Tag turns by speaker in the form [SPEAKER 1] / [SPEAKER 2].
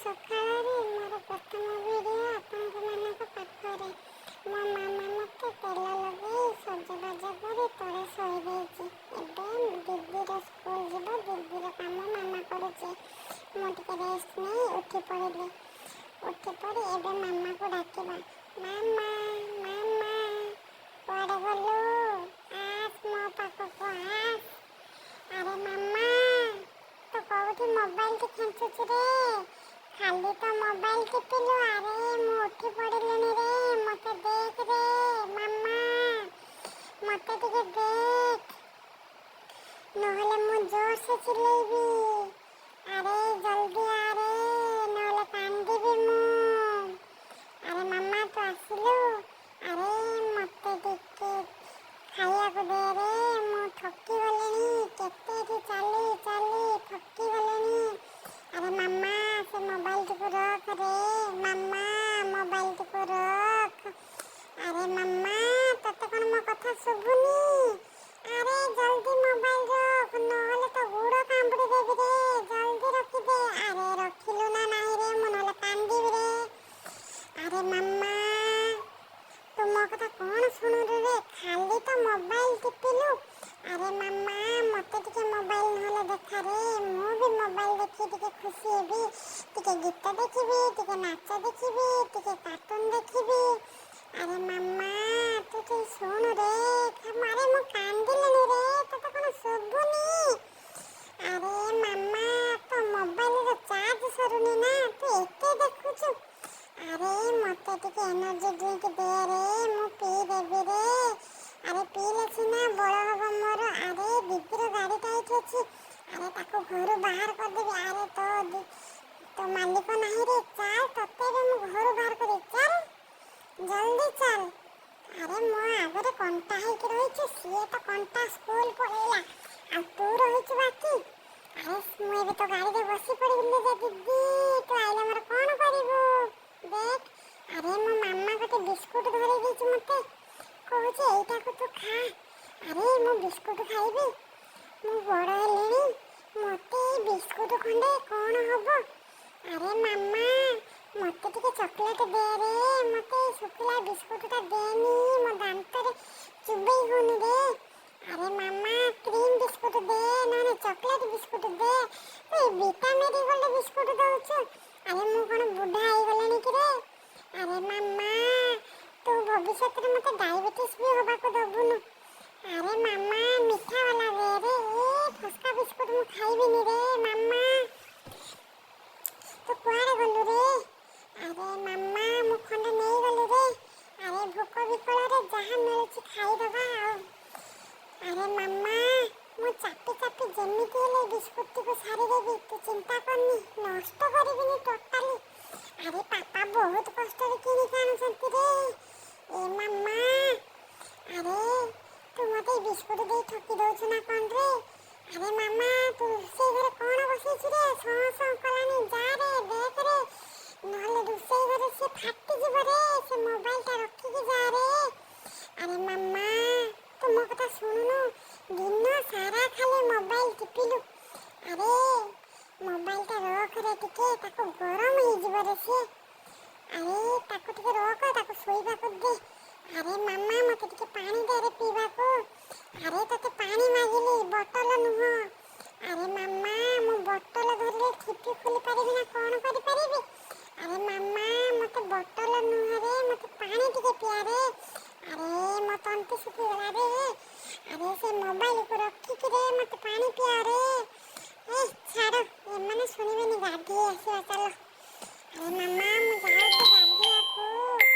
[SPEAKER 1] ସକାଳରେ ମୋର ପ୍ରଥମ ଭିଡ଼ିଓ ଆପଣମାନଙ୍କ ପାଖରେ। ମୋ ମାମା ମୋତେ ତେଲ ଲଗେଇ ସଜବାଜ କରି ତଳେ ଶୋଇ ଦେଇଛି। ଏବେ ଦିଦିର ସ୍କୁଲ ଯିବ, ଦିଦିର କାମ ମାମା କରୁଛି। ମୁଁ ଟିକେ ରେଷ୍ଟ ନେଇ ଉଠି ପଡ଼ିଲି। ଉଠି ପଡ଼ି ଏବେ ମାମାକୁ ଡାକିବା। ମାମା ମାମା କୁଆଡ଼େ ଗଲୁ? ଆସ ମୋ ପାଖକୁ ଆସ। ଆରେ ମାମା ତୁ କୋଉଠି ମୋବାଇଲଟି ଖେଞ୍ଚୁଛୁ ରେ? ଖାଲି ତ ମୋବାଇଲ ଟିପିଲୁ। ଆରେ ମୁଁ ଉଠି ପଡ଼ିଲିଣି ରେ, ମୋତେ ଦେଖ ରେ ମାମା, ମୋତେ ଟିକେ ଦେଖ, ନହେଲେ ମୁଁ ଜୋରସେ ଚିଲେଇବି। ଆରେ ଜଲ୍ଦି ଆରେ, ନହେଲେ କାନ୍ଦିବି ମୁଁ। ଆରେ ମାମା ତୁ ଆସିଲୁ? ଆରେ ମୋତେ ଟିକେ ଖାଇବାକୁ ଦେ ରେ, ମୁଁ ଥକି ଗଲିଣି। କେତେ ଏଠି ଚାଲି ଚାଲି ଥକି ଗଲିଣି। ଆରେ ମାମା ସେ ମୋବାଇଲଟିକୁ ରଖ ରେ, ମାମା ମୋବାଇଲଟିକୁ ରଖ। ଆରେ ମାମା ତତେ କ'ଣ ମୋ କଥା ଶୁଭୁନି? ଆରେ ଜଲ୍ଦି ମୋବାଇଲ ରଖ, ନହେଲେ ତ ଗୋଡ଼ କାମୁଡ଼ି ଦେବି ରେ। ଜଲ୍ଦି ରଖିଦେ। ଆରେ ରଖିଲୁ ନା ନାହିଁ ରେ, ମୁଁ ନହେଲେ କାନ୍ଦିବି ରେ। ଆରେ ମାମା ତୁ ମୋ କଥା କ'ଣ ଶୁଣୁଛୁ ରେ? ଖାଲି ତ ମୋବାଇଲ ଟିପିଲୁ। ଆରେ ମାମା ମୋତେ ଟିକେ ମୋବାଇଲ ନହେଲେ ଦେଖା ରେ, ମୁଁ ବି ମୋବାଇଲ ଦେଖି ଟିକେ ଖୁସି ହେବି। ଟିକେ ଗୀତ ଦେଖିବି, ଟିକେ ନାଚ ଦେଖିବି, ଟିକେ କାର୍ଟୁନ ଦେଖିବି। ଆରେ ମାମା ତୁ ଟିକେ ଶୁଣୁ ରେ। ଆରେ ମୁଁ କାନ୍ଦିଲିଣି ରେ, ତତେ କ'ଣ ଶୁଭୁନି? ଆରେ ମାମା ତୋ ମୋବାଇଲର ଚାର୍ଜ ସରୁନି ନା, ତୁ ଏତେ ଦେଖୁଛୁ। ଆରେ ମୋତେ ଟିକେ ଏନର୍ଜି ଡ୍ରିଙ୍କ ଦେ ରେ, ମୁଁ ପିଇ ଦେବି ରେ। ଆରେ ପିଇଲେ ସିନା ବଳ ହବ ମୋର। ଆରେ ଦିଦିର ଗାଡ଼ିଟା ଏଇଠି ଅଛି। ଆରେ ତାକୁ ଘରୁ ବାହାର କରିଦେବି। ଆରେ ତୋ ମାଲିକ ନାହିଁ ରେ, ଚାଲ ତତେ ଏବେ ମୁଁ ଘରୁ ବାହାର କରିବି। ଚାଲ ଜଲ୍ଦି ଚାଲ। ଆରେ ମୋ ଆଗରେ କଣ୍ଟା ହେଇକି ରହିଛୁ, ସିଏ ତ କଣ୍ଟା ସ୍କୁଲ ପଳେଇଲା, ଆଉ ତୁ ରହିଛୁ ବାକି। ଆରେ ମୁଁ ଏବେ ତ ଗାଡ଼ିରେ ବସି ପଡ଼ିବି ରେ ଦିଦି, ତୁ ଆଇଲେ ମୋର କ'ଣ କରିବୁ? ଦେଖ ଆରେ ମୋ ମାମା ଗୋଟେ ବିସ୍କୁଟ ଧରେଇ ଦେଇଛି ମୋତେ, କହୁଛି ଏଇଟାକୁ ତୁ ଖା। ଆରେ ମୁଁ ବିସ୍କୁଟ ଖାଇବି? ମୁଁ ବଡ଼ ହେଲିଣି, ମୋତେ ଏଇ ବିସ୍କୁଟ ଖଣ୍ଡେ କ'ଣ ହବ? ଆରେ ମାମା ମୋତେ ଟିକେ ଚକୋଲେଟ୍ ଦେ ରେ, ମୋତେ ଶୁଖିଲା ବିସ୍କୁଟଟା ଦେନି, ମୋ ଦାନ୍ତରେ ଚୁବେଇ ହଉନି ରେ। ଆରେ ମାମା କ୍ରିମ୍ ବିସ୍କୁଟ ଦେ, ନହେଲେ ଚକୋଲେଟ୍ ବିସ୍କୁଟ ଦେ। ତୁ ଏଇ ଭିଟାମେରି ଗୋଲ୍ଡ ବିସ୍କୁଟ ଦଉଛୁ? ଆରେ ମୁଁ କ'ଣ ବୁଢ଼ା ହେଇଗଲିଣି କି ରେ? ଆରେ ମାମା ତୁ ଭବିଷ୍ୟତରେ ମୋତେ ଡାଇବେଟିସ୍ ବି ହେବାକୁ ଦେବୁନୁ। ଆରେ ମାମା ମିଠା ବାଲା ଦେ ରେ, ଏ ଫସ୍କା ବିସ୍କୁଟ ମୁଁ ଖାଇବିନି ରେ ମାମା। ତୁ କୁଆଡ଼େ ଗଲୁ ରେ? ଆରେ ମାମା ମୁଁ ଖଣ୍ଡେ ନେଇଗଲି ରେ। ଆରେ ଭୋକ ବିକଳରେ ଯାହା ମିଳୁଛି ଖାଇଦେବା ଆଉ। ଆରେ ମାମା ମୁଁ ଚାପି ଚାପି ଯେମିତି ହେଲେ ବିସ୍କୁଟଟିକୁ ସାରିଦେବି, ତୁ ଚିନ୍ତା କରନି, ନଷ୍ଟ କରିବିନି ଟୋଟାଲି। ଆରେ ପାପା ବହୁତ କଷ୍ଟରେ କିଣିକି ଆଣୁଛନ୍ତି ରେ। ଏ ମାମା ଆରେ ତୁ ମୋତେ ବିସ୍କୁଟ ଦେଇ ଠକି ଦେଉଛୁ ନା କ'ଣ ରେ? ଆରେ ମାମା ତୁ ରୋଷେଇ ଘରେ କ'ଣ ବସେଇଛୁ ରେ? ସଁ ସଁ କଲାଣି, ଯା ରେ ଦେଖ ରେ, ନହେଲେ ରୋଷେଇ ଘରେ ସେ ଫାଟିଯିବ ରେ। ସେ ମୋବାଇଲଟା ରଖିକି ଯା ରେ। ଆରେ ମାମା ତୁ ମୋ କଥା ଶୁଣୁନୁ, ଦିନ ସାରା ଖାଲି ମୋବାଇଲ ଟିପିଲୁ। ଆରେ ମୋବାଇଲଟା ରଖ ରେ ଟିକେ, ତାକୁ ଗରମ ହେଇଯିବ ରେ ସିଏ। ଆରେ ତାକୁ ଟିକେ ରଖ, ତାକୁ ଶୋଇବାକୁ ଦେ। ଆରେ ମାମା ମୋତେ ଟିକେ ପାଣି ଦେ ରେ ପିଇବାକୁ। ଆରେ ତତେ ପାଣି ମାଗିଲି, ବୋତଲ ନୁହଁ। ଆରେ ମାମା ମୁଁ ବୋତଲ ଧରିଲେ ଠିପି ଖୋଲି ପାରିବି ନା କ'ଣ କରିପାରିବି? ଆରେ ମାମା ମୋତେ ବୋତଲ ନୁହଁ ରେ, ମୋତେ ପାଣି ଟିକେ ପିଆ ରେ। ଆରେ ମୋ ତଣ୍ଟି ଶୁଖିଗଲା ରେ। ଆରେ ସେ ମୋବାଇଲକୁ ରଖିକି ରେ ମୋତେ ପାଣି ପିଆ ରେ। ଏ ଛାଡ଼, ଏମାନେ ଶୁଣିବେନି, ଗାଧେଇ ଆସିବା ଚାଲ। ଆରେ ମାମା ମୁଁ ଯାଉଛି ଗାଧେଇବାକୁ।